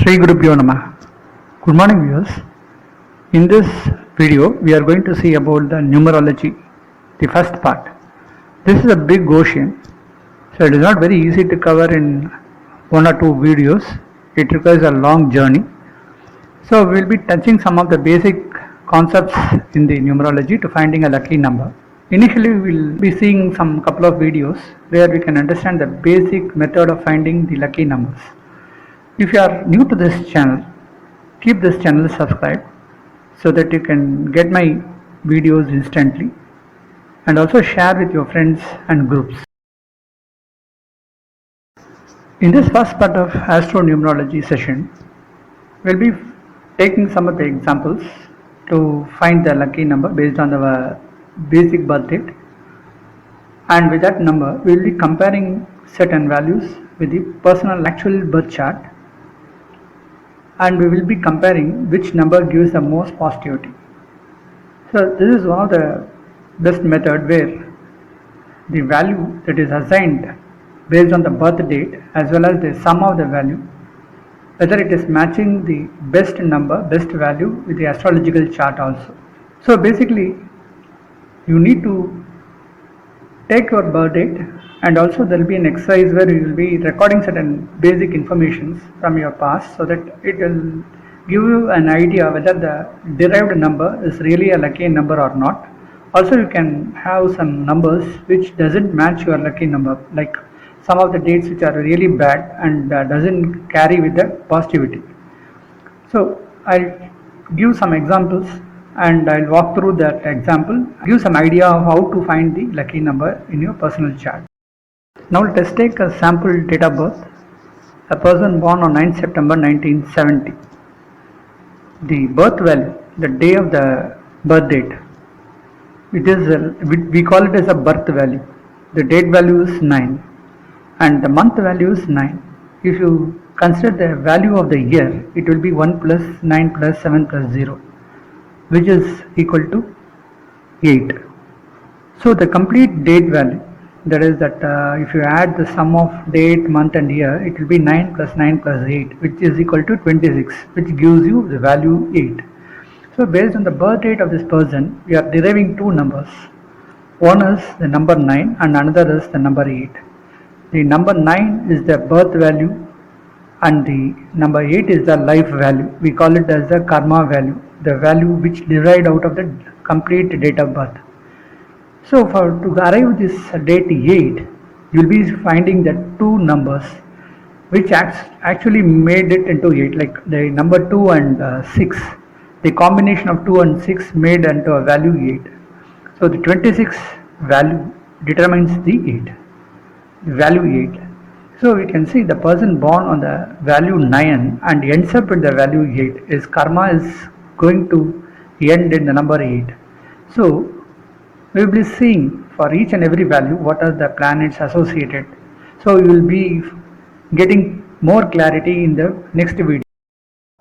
Shri Gurubhyo Namah. Good morning viewers. In this video we are going to see about the numerology, the first part. This is a big ocean, so it is not very easy to cover in one or two videos. It requires a long journey. So we will be touching some of the basic concepts in the numerology to finding a lucky number. Initially we will be seeing some couple of videos where we can understand the basic method of finding the lucky numbers. If you are new to this channel, keep this channel subscribed so that you can get my videos instantly, and also share with your friends and groups. In this first part of Astro Numerology session, we'll be taking some of the examples to find the lucky number based on our basic birth date, and with that number we'll be comparing certain values with the personal actual birth chart, and we will be comparing which number gives the most positivity. So this is one of the best method where the value that is assigned based on the birth date as well as the sum of the value, whether it is matching the best number, best value with the astrological chart also. So basically you need to take your birth date, and also there will be an exercise where you will be recording certain basic informations from your past so that it will give you an idea whether the derived number is really a lucky number or not. Also you can have some numbers which doesn't match your lucky number, like some of the dates which are really bad and doesn't carry with the positivity. So I'll give some examples and I'll walk through that example, give some idea of how to find the lucky number in your personal chart. Now let us take a sample date of birth, a person born on 9th September 1970. The birth value, the day of the birth date, it is we call it as a birth value. The date value is 9 and the month value is 9. If you consider the value of the year, it will be 1 plus 9 plus 7 plus 0, which is equal to 8. So the complete date value, that is that if you add the sum of date, month and year, it will be 9 plus 9 plus 8, which is equal to 26, which gives you the value 8. So based on the birth date of this person, we are deriving two numbers. One is the number 9 and another is the number 8. The number 9 is the birth value and the number 8 is the life value. We call it as the karma value, the value which derived out of the complete date of birth. So to arrive this date 8, you will be finding the two numbers which actually made it into 8, like the number 2 and 6. The combination of 2 and 6 made into a value 8. So the 26 value determines the 8, the value 8. So we can see the person born on the value 9 and ends up with the value 8. His karma is going to end in the number 8. So we will be seeing for each and every value what are the planets associated. So you will be getting more clarity in the next video.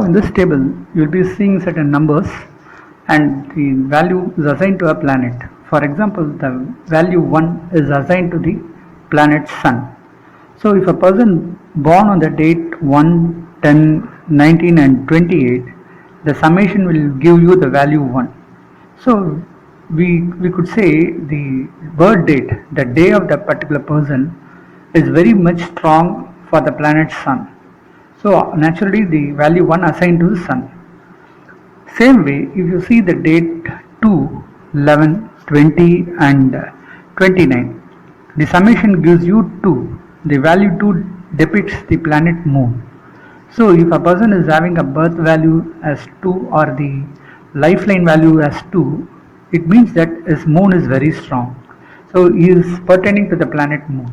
In this table you will be seeing certain numbers and the value is assigned to a planet. For example, the value 1 is assigned to the planet Sun. So if a person born on the date 1, 10, 19 and 28, the summation will give you the value 1. So we could say the birth date, the day of the particular person, is very much strong for the planet Sun. So naturally the value 1 assigned to the Sun. Same way, if you see the date 2, 11, 20 and 29, the summation gives you 2. The value 2 depicts the planet Moon. So if a person is having a birth value as 2 or the lifeline value as 2, it means that his moon is very strong. So he is pertaining to the planet Moon.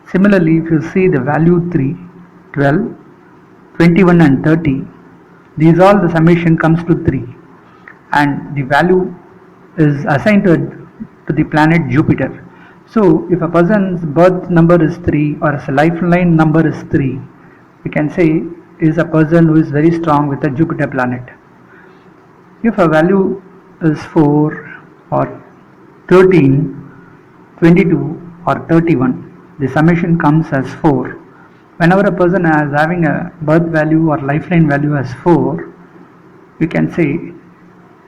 Similarly, if you see the value 3, 12, 21 and 30, these all the summation comes to 3 and the value is assigned to the planet Jupiter. So if a person's birth number is 3 or his lifeline number is 3, we can say is a person who is very strong with a Jupiter planet. If a value is 4 or 13, 22 or 31, the summation comes as 4 Whenever a person is having a birth value or lifeline value as 4, we can say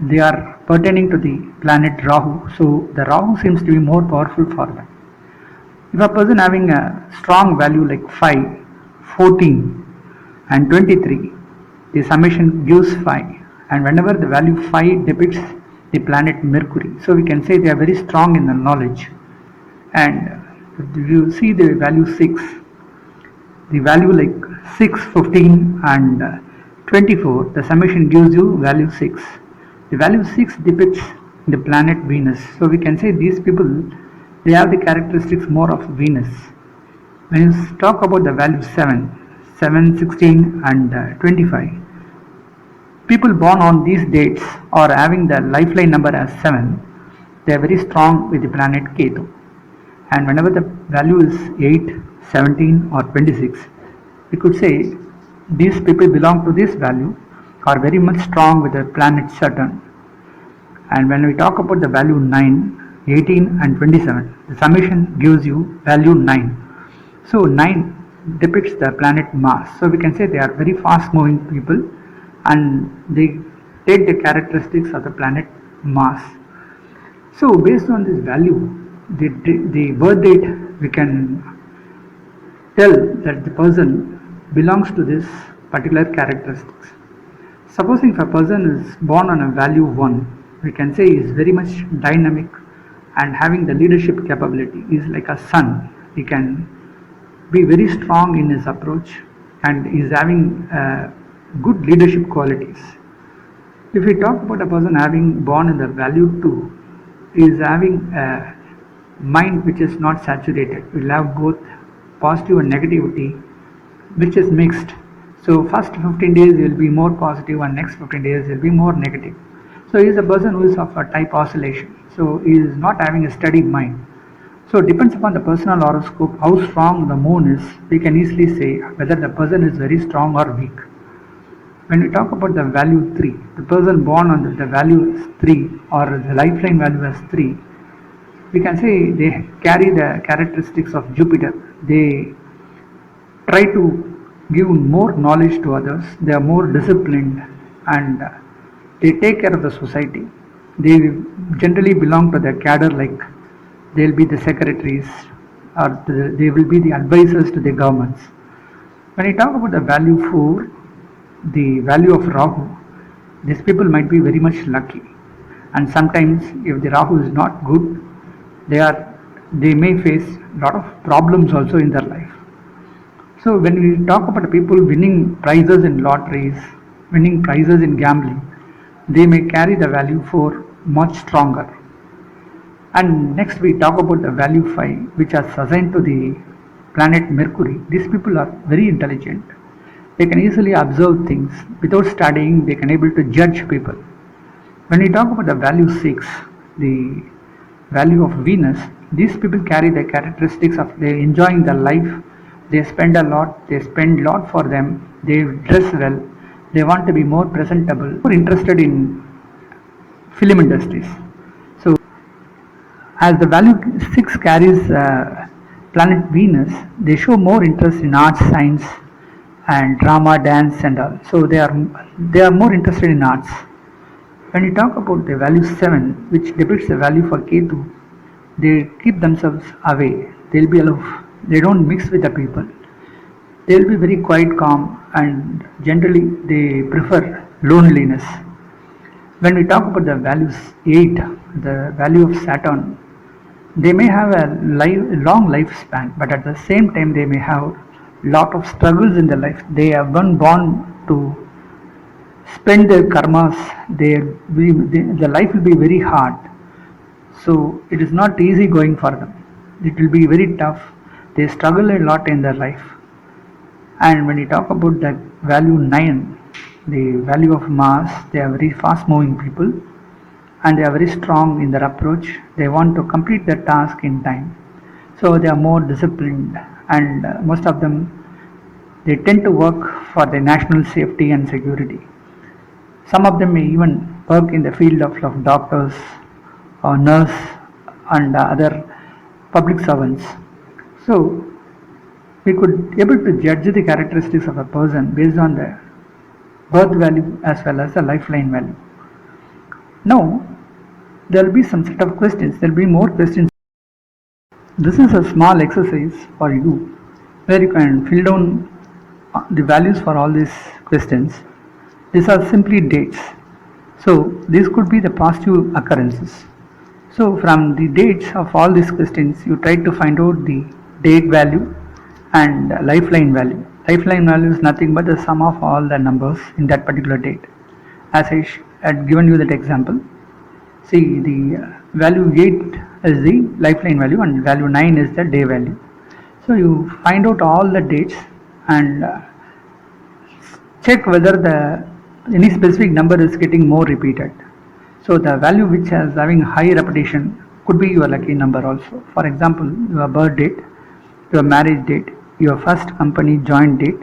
they are pertaining to the planet Rahu. So the Rahu seems to be more powerful for them. If a person having a strong value like 5, 14 and 23, the summation gives 5, and whenever the value 5 depicts the planet Mercury, so we can say they are very strong in the knowledge. And if you see the value 6, the value like 6, 15 and 24, the summation gives you value 6. The value 6 depicts the planet Venus. So we can say these people, they have the characteristics more of Venus. When you talk about the value 7, 7, 16 and 25, people born on these dates or having the lifeline number as 7, they are very strong with the planet Ketu. And whenever the value is 8, 17 or 26, we could say these people belong to this value are very much strong with the planet Saturn. And when we talk about the value 9, 18 and 27, the summation gives you value 9. So 9 depicts the planet Mars. So we can say they are very fast moving people and they take the characteristics of the planet Mars. So based on this value, the birth date, we can tell that the person belongs to this particular characteristics. Supposing if a person is born on a value 1, we can say he is very much dynamic and having the leadership capability. He is like a sun. He can be very strong in his approach and is having good leadership qualities. If we talk about a person having born in the value 2, he is having a mind which is not saturated. We will have both positive and negativity which is mixed. So first 15 days will be more positive and next 15 days will be more negative. So he is a person who is of a type oscillation. So he is not having a steady mind. So it depends upon the personal horoscope how strong the moon is. We can easily say whether the person is very strong or weak. When we talk about the value 3, the person born on the value 3 or the lifeline value as 3, we can say they carry the characteristics of Jupiter. They try to give more knowledge to others. They are more disciplined and they take care of the society. They generally belong to the cadre, like they will be the secretaries or they will be the advisors to the governments. When you talk about the value 4, the value of Rahu, these people might be very much lucky. And sometimes if the Rahu is not good, they may face a lot of problems also in their life. So when we talk about people winning prizes in lotteries, winning prizes in gambling, they may carry the value 4 much stronger. And next we talk about the value 5, which are assigned to the planet Mercury. These people are very intelligent. They can easily observe things. Without studying, they can able to judge people. When we talk about the value 6, the value of Venus, these people carry the characteristics of they enjoying their life. They spend a lot for them, they dress well, they want to be more presentable, more interested in film industries. So as the value 6 carries planet Venus, they show more interest in arts, science and drama, dance and all. So they are more interested in arts. When you talk about the value 7, which depicts the value for Ketu, they keep themselves away. They'll be aloof. They don't mix with the people. They'll be very quiet, calm, and generally they prefer loneliness. When we talk about the values 8, the value of Saturn, they may have a long lifespan, but at the same time they may have lot of struggles in their life. They have been born to spend their karmas. The life will be very hard. So it is not easy going for them. It will be very tough. They struggle a lot in their life. And when you talk about the value 9, the value of Mars, they are very fast moving people and they are very strong in their approach. They want to complete their task in time. So they are more disciplined and most of them, they tend to work for the national safety and security. Some of them may even work in the field of doctors or nurse and other public servants. So we could able to judge the characteristics of a person based on the birth value as well as the lifeline value. Now, there will be some set of questions. There will be more questions. This is a small exercise for you where you can fill down the values for all these questions. These are simply dates. So, these could be the positive occurrences. So, from the dates of all these questions, you try to find out the date value and lifeline value. Lifeline value is nothing but the sum of all the numbers in that particular date. As I had given you that example, see the value 8 is the lifeline value and value 9 is the day value. So you find out all the dates and check whether any specific number is getting more repeated. So the value which is having high repetition could be your lucky number also. For example, your birth date, your marriage date, your first company joint date,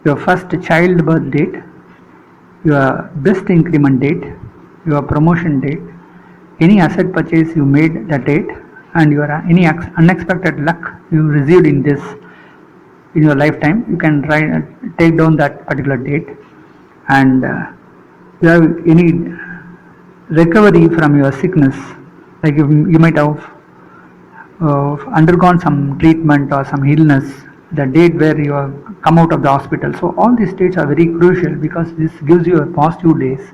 your first child birth date, your best increment date, your promotion date, any asset purchase you made that date, and your any unexpected luck you received in your lifetime. You can take down that particular date, and you have any recovery from your sickness, like you might have undergone some treatment or some illness, the date where you have come out of the hospital. So all these dates are very crucial because this gives you a positive days.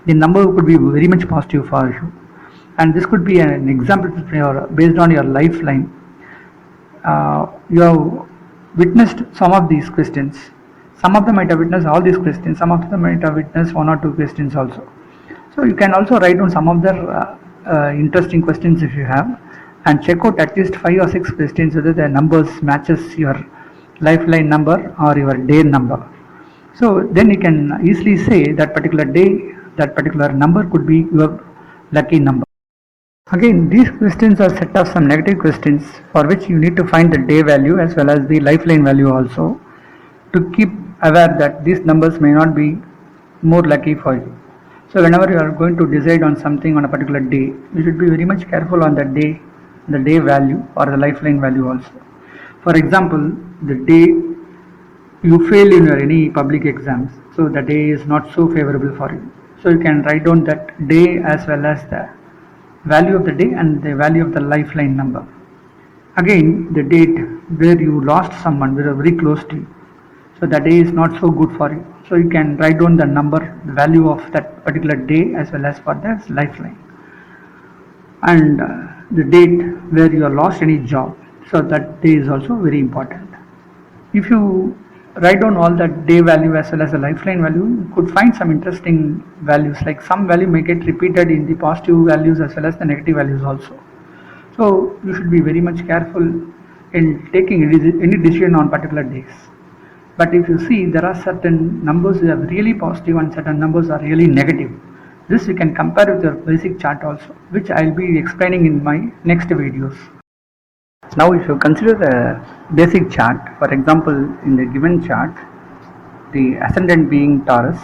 The number could be very much positive for you, and this could be an example based on your lifeline. You have witnessed some of these questions. Some of them might have witnessed all these questions. Some of them might have witnessed one or two questions also. So you can also write down some of the interesting questions if you have, and check out at least 5 or 6 questions whether the numbers matches your lifeline number or your day number. So then you can easily say that particular day, that particular number could be your lucky number. Again, these questions are set of some negative questions for which you need to find the day value as well as the lifeline value also, to keep aware that these numbers may not be more lucky for you. So whenever you are going to decide on something on a particular day, you should be very much careful on that day, the day value or the lifeline value also. For example, the day you fail in your any public exams, so the day is not so favorable for you. So you can write down that day as well as the value of the day and the value of the lifeline number. Again, the date where you lost someone very close to you, so that day is not so good for you. So you can write down the number, the value of that particular day as well as for the lifeline. And the date where you have lost any job, so that day is also very important. If you write down all that day value as well as the lifeline value, you could find some interesting values, like some value may get repeated in the positive values as well as the negative values also. So you should be very much careful in taking any decision on particular days. But if you see, there are certain numbers that are really positive and certain numbers are really negative. This you can compare with your basic chart also, which I will be explaining in my next videos. Now if you consider the basic chart, for example, in the given chart, the ascendant being Taurus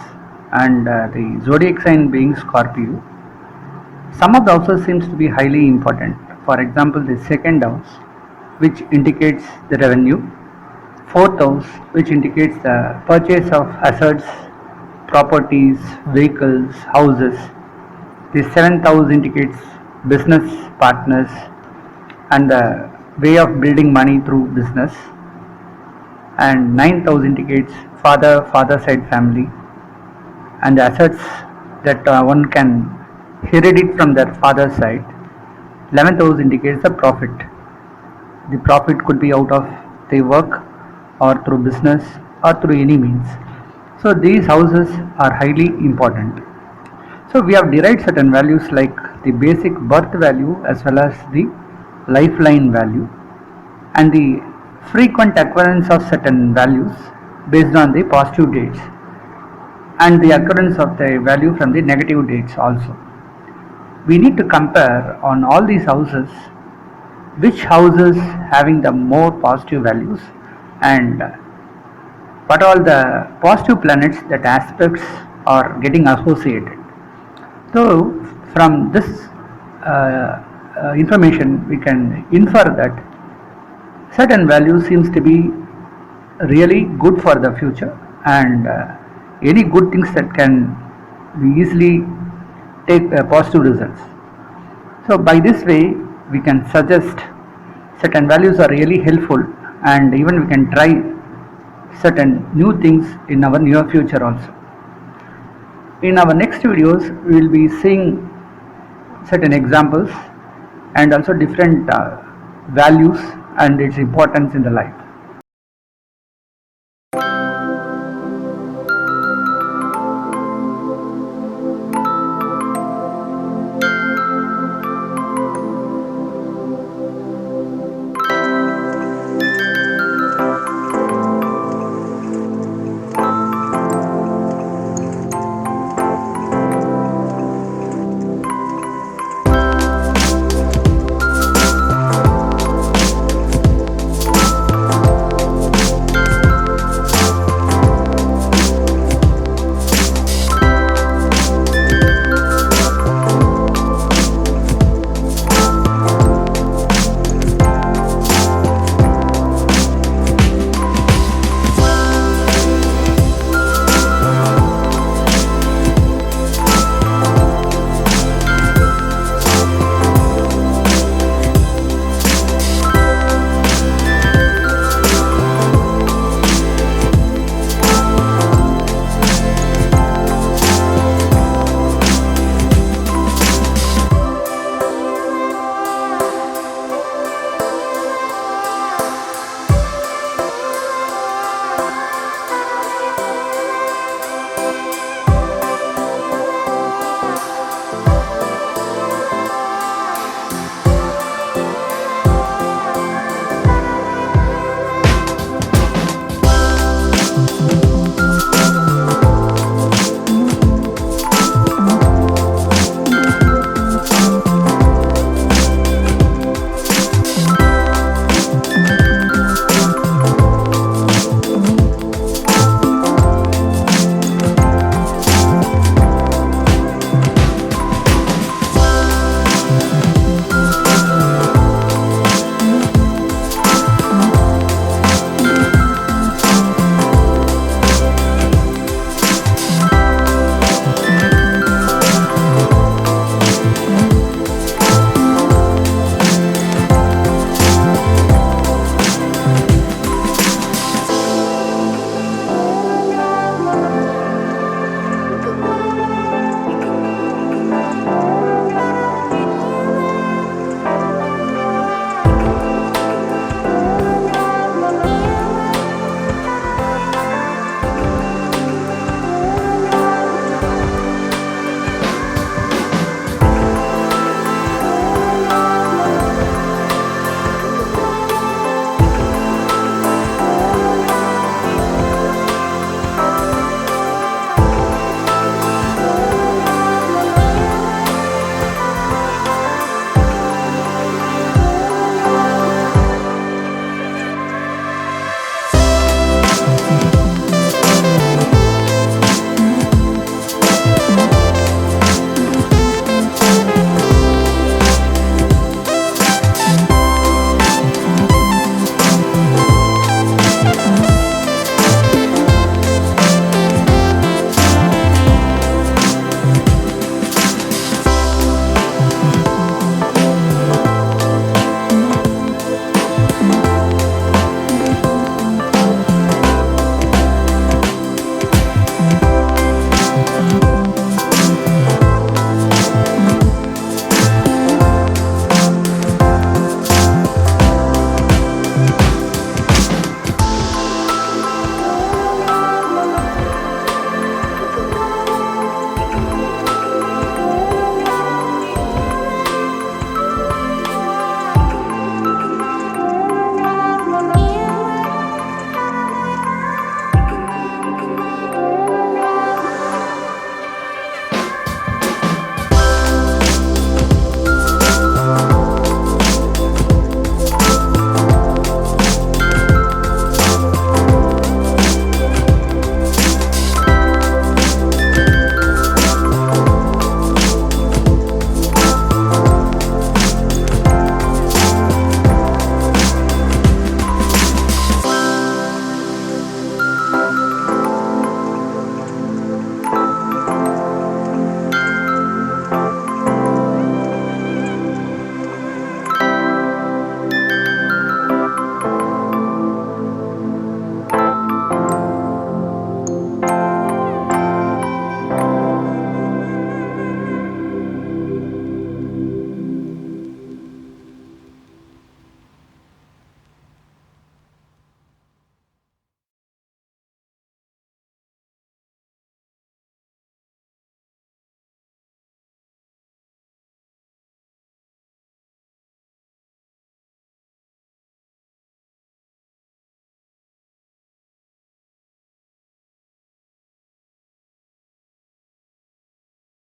and the zodiac sign being Scorpio, some of the houses seems to be highly important. For example, the second house, which indicates the revenue, fourth house, which indicates the purchase of assets, properties, vehicles, houses. The seventh house indicates business partners and the way of building money through business. And ninth house indicates father side family and the assets that one can inherit it from their father's side. 11th house indicates the profit. The profit could be out of the work or through business or through any means. So these houses are highly important. So we have derived certain values like the basic birth value as well as the lifeline value and the frequent occurrence of certain values based on the positive dates and the occurrence of the value from the negative dates also. We need to compare on all these houses which houses having the more positive values and what all the positive planets that aspects are getting associated. So from this information we can infer that certain value seems to be really good for the future, and any good things that can we easily take positive results. So by this way we can suggest certain values are really helpful, and even we can try certain new things in our near future also. In our next videos we will be seeing certain examples and also different values and its importance in the life.